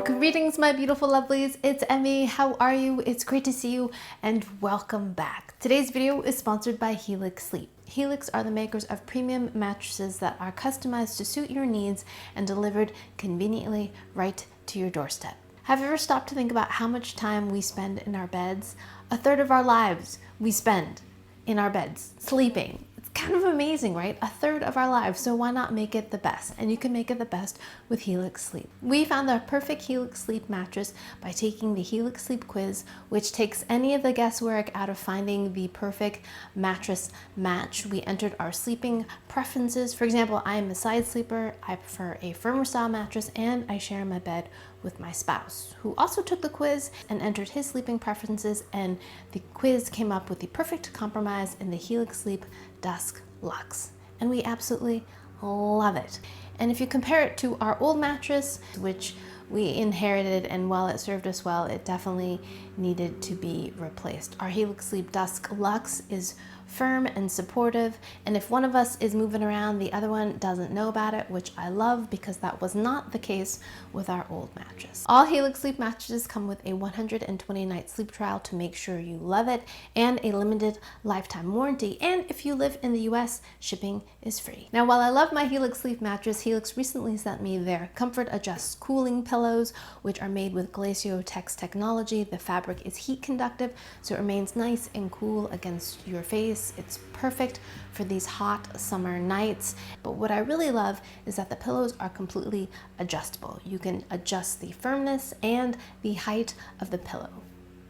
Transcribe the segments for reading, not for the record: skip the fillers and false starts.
Greetings, my beautiful lovelies. It's Emmy. How are you? It's great to see you and welcome back. Today's video is sponsored by Helix Sleep. Helix are the makers of premium mattresses that are customized to suit your needs and delivered conveniently right to your doorstep. Have you ever stopped to think about how much time we spend in our beds? A third of our lives we spend in our beds, sleeping. It's kind of amazing, right? A third of our lives, so why not make it the best? And you can make it the best with Helix Sleep. We found the perfect Helix Sleep mattress by taking the Helix Sleep quiz, which takes any of the guesswork out of finding the perfect mattress match. We entered our sleeping preferences. For example, I am a side sleeper. I prefer a firmer style mattress, and I share my bed with my spouse, who also took the quiz and entered his sleeping preferences, and the quiz came up with the perfect compromise in the Helix Sleep Dusk Luxe, and we absolutely love it. And if you compare it to our old mattress, which we inherited, and while it served us well, it definitely needed to be replaced. Our Helix Sleep Dusk Luxe is firm and supportive, and if one of us is moving around, the other one doesn't know about it, which I love because that was not the case with our old mattress. All Helix Sleep mattresses come with a 120-night sleep trial to make sure you love it, and a limited lifetime warranty, and if you live in the US, shipping is free. Now, while I love my Helix Sleep mattress, Helix recently sent me their Comfort Adjust cooling pillows, which are made with Glacio-Tex technology. The fabric is heat conductive, so it remains nice and cool against your face. It's perfect for these hot summer nights. But what I really love is that the pillows are completely adjustable. You can adjust the firmness and the height of the pillow,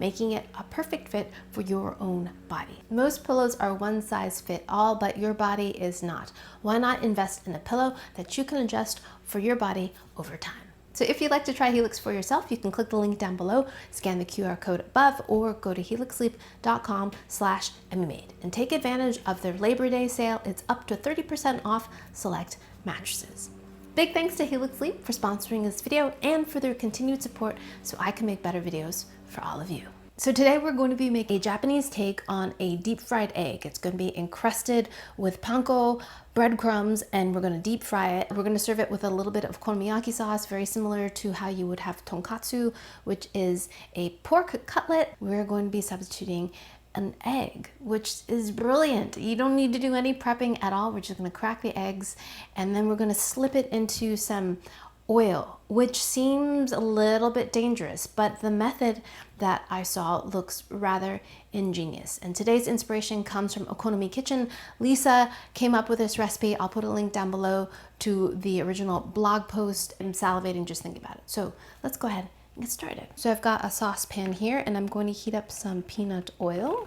making it a perfect fit for your own body. Most pillows are one size fit all, but your body is not. Why not invest in a pillow that you can adjust for your body over time? So if you'd like to try Helix for yourself, you can click the link down below, scan the QR code above, or go to helixsleep.com/emmymade and take advantage of their Labor Day sale. It's up to 30% off select mattresses. Big thanks to Helix Sleep for sponsoring this video and for their continued support so I can make better videos for all of you. So today we're going to be making a Japanese take on a deep fried egg. It's going to be encrusted with panko, breadcrumbs, and we're going to deep fry it. We're going to serve it with a little bit of okonomiyaki sauce, very similar to how you would have tonkatsu, which is a pork cutlet. We're going to be substituting an egg, which is brilliant. You don't need to do any prepping at all. We're just going to crack the eggs, and then we're going to slip it into some oil, which seems a little bit dangerous, but the method that I saw looks rather ingenious. And today's inspiration comes from Okonomi Kitchen. Lisa came up with this recipe. I'll put a link down below to the original blog post. I'm salivating just thinking about it. So let's go ahead and get started. So I've got a saucepan here, and I'm going to heat up some peanut oil.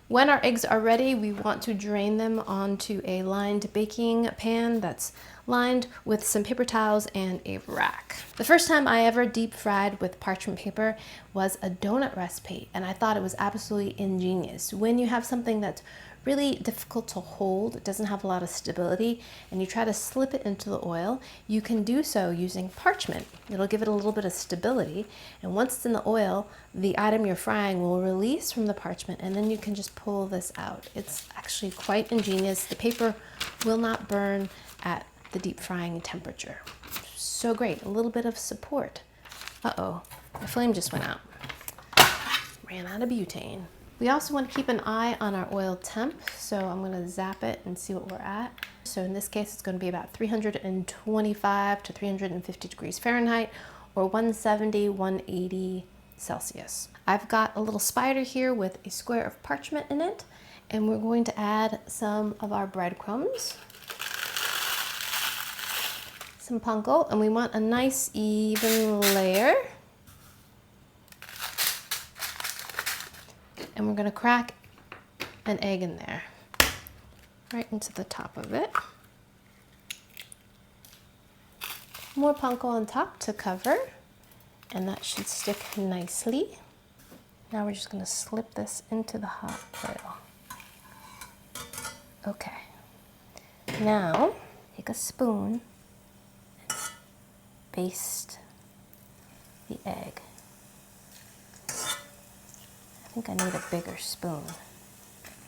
When our eggs are ready, we want to drain them onto a lined baking pan that's lined with some paper towels and a rack. The first time I ever deep fried with parchment paper was a donut recipe, and I thought it was absolutely ingenious. When you have something that's really difficult to hold, it doesn't have a lot of stability, and you try to slip it into the oil, you can do so using parchment. It'll give it a little bit of stability, and once it's in the oil, the item you're frying will release from the parchment, and then you can just pull this out. It's actually quite ingenious. The paper will not burn at the deep frying temperature. So great, a little bit of support. Uh-oh, my flame just went out. Ran out of butane. We also want to keep an eye on our oil temp, so I'm going to zap it and see what we're at. So in this case, it's going to be about 325 to 350 degrees Fahrenheit, or 170, 180 Celsius. I've got a little spider here with a square of parchment in it, and we're going to add some of our breadcrumbs, some panko, and we want a nice even layer. And we're going to crack an egg in there, right into the top of it. More panko on top to cover, and that should stick nicely. Now we're just going to slip this into the hot oil. Okay. Now, take a spoon and baste the egg. I think I need a bigger spoon.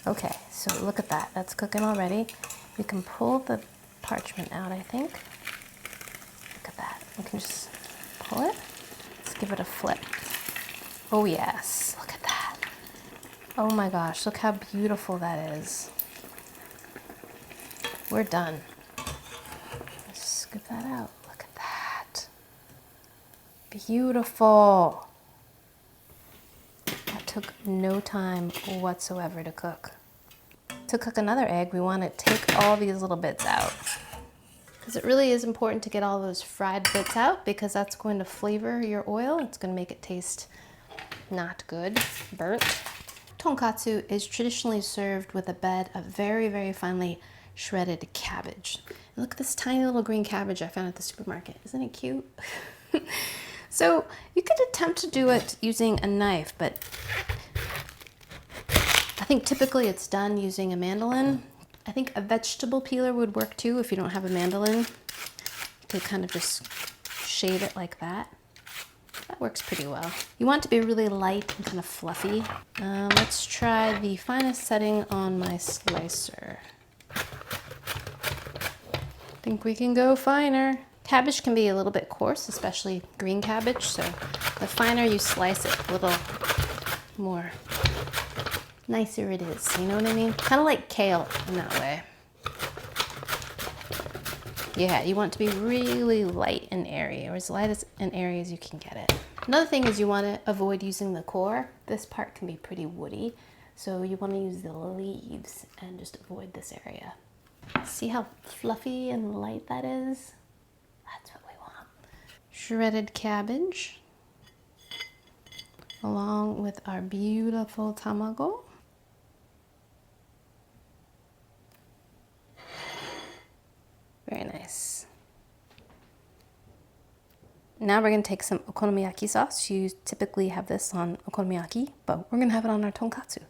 Okay, So look at that, that's cooking already. We can pull the parchment out, I think. Look at that, we can just pull it. Let's give it a flip. Oh yes, look at that. Oh my gosh, look how beautiful that is. We're done. Let's scoop that out. Look at that. Beautiful. That took no time whatsoever to cook. To cook another egg, we want to take all these little bits out. Because it really is important to get all those fried bits out because that's going to flavor your oil. It's going to make it taste not good, burnt. Tonkatsu is traditionally served with a bed of very, very finely shredded cabbage. And look at this tiny little green cabbage I found at the supermarket. Isn't it cute? So you could attempt to do it using a knife, but I think typically it's done using a mandolin. I think a vegetable peeler would work too if you don't have a mandolin. You could kind of just shave it like that. That works pretty well. You want it to be really light and kind of fluffy. Let's try the finest setting on my slicer. I think we can go finer. Cabbage can be a little bit coarse, especially green cabbage, so the finer you slice it, the little more nicer it is, you know what I mean? Kind of like kale in that way. Yeah, you want it to be really light and airy, or as light as and airy as you can get it. Another thing is you want to avoid using the core. This part can be pretty woody, so you want to use the leaves and just avoid this area. See how fluffy and light that is? That's what we want. Shredded cabbage, along with our beautiful tamago. Very nice. Now we're going to take some okonomiyaki sauce. You typically have this on okonomiyaki, but we're going to have it on our tonkatsu.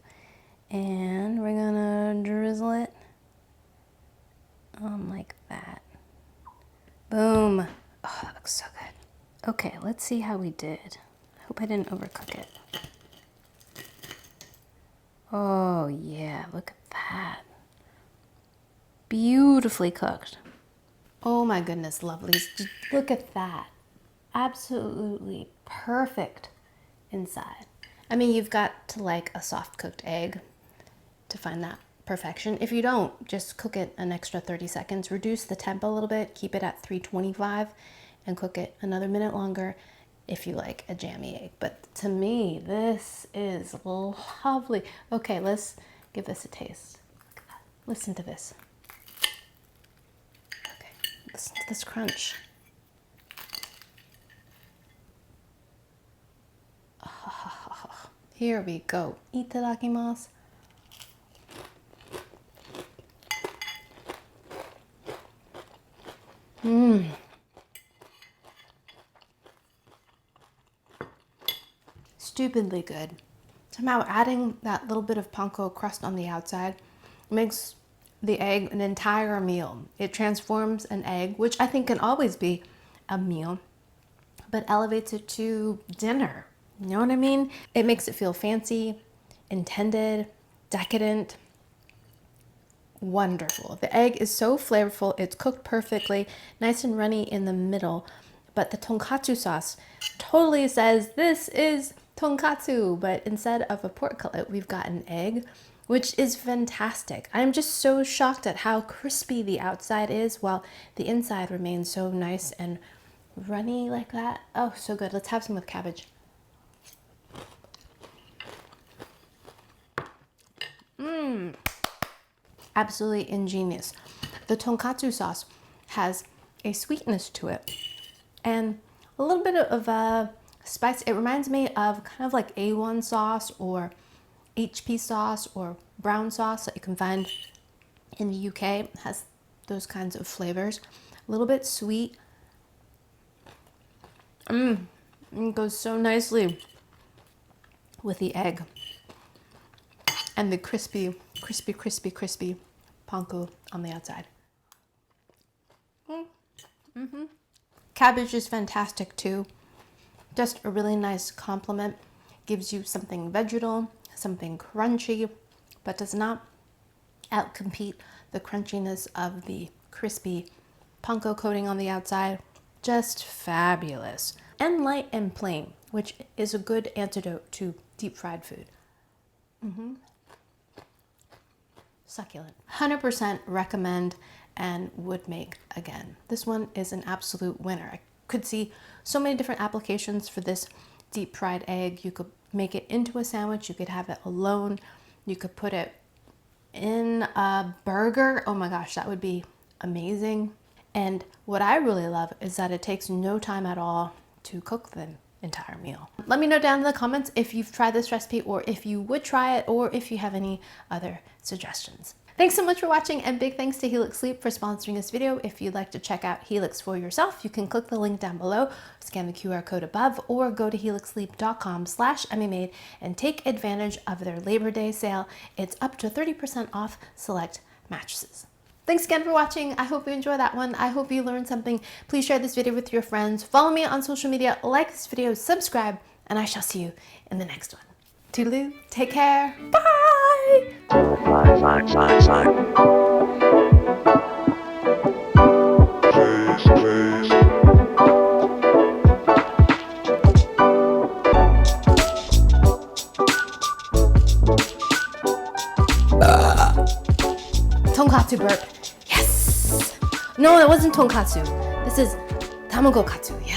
And we're going to drizzle it on like that. Boom. Oh, that looks so good. Okay, let's see how we did. I hope I didn't overcook it. Oh yeah, look at that. Beautifully cooked. Oh my goodness, lovelies. Look at that. Absolutely perfect inside. I mean, you've got to like a soft cooked egg to find that perfection. If you don't, just cook it an extra 30 seconds. Reduce the temp a little bit, keep it at 325 and cook it another minute longer if you like a jammy egg. But to me, this is lovely. Okay, let's give this a taste. Listen to this. Okay, listen to this crunch. Here we go. Itadakimasu. Stupidly good. Somehow adding that little bit of panko crust on the outside makes the egg an entire meal. It transforms an egg, which I think can always be a meal, but elevates it to dinner. You know what I mean? It makes it feel fancy, intended, decadent, wonderful. The egg is so flavorful. It's cooked perfectly, nice and runny in the middle, but the tonkatsu sauce totally says this is tonkatsu, but instead of a pork cutlet, we've got an egg, which is fantastic. I'm just so shocked at how crispy the outside is while the inside remains so nice and runny like that. Oh, so good. Let's have some with cabbage. Absolutely ingenious. The tonkatsu sauce has a sweetness to it and a little bit of a spice. It reminds me of kind of like A1 sauce or HP sauce or brown sauce that you can find in the UK. It has those kinds of flavors. A little bit sweet. It goes so nicely with the egg and the crispy panko on the outside. Cabbage is fantastic too. Just a really nice complement. Gives you something vegetal, something crunchy, but does not outcompete the crunchiness of the crispy panko coating on the outside. Just fabulous. And light and plain, which is a good antidote to deep fried food. Succulent. 100% recommend and would make again. This one is an absolute winner. I could see so many different applications for this deep fried egg. You could make it into a sandwich. You could have it alone. You could put it in a burger. Oh my gosh, that would be amazing. And what I really love is that it takes no time at all to cook the entire meal. Let me know down in the comments if you've tried this recipe, or if you would try it, or if you have any other suggestions. Thanks so much for watching, and big thanks to Helix Sleep for sponsoring this video. If you'd like to check out Helix for yourself, you can click the link down below, scan the QR code above, or go to helixsleep.com/emmymade and take advantage of their Labor Day sale. It's up to 30% off select mattresses. Thanks again for watching. I hope you enjoyed that one. I hope you learned something. Please share this video with your friends. Follow me on social media, like this video, subscribe, and I shall see you in the next one. Toodaloo, take care, bye! Tonkatsu burp. Yes! No, that wasn't tonkatsu. This is Tamago Katsu. Yes.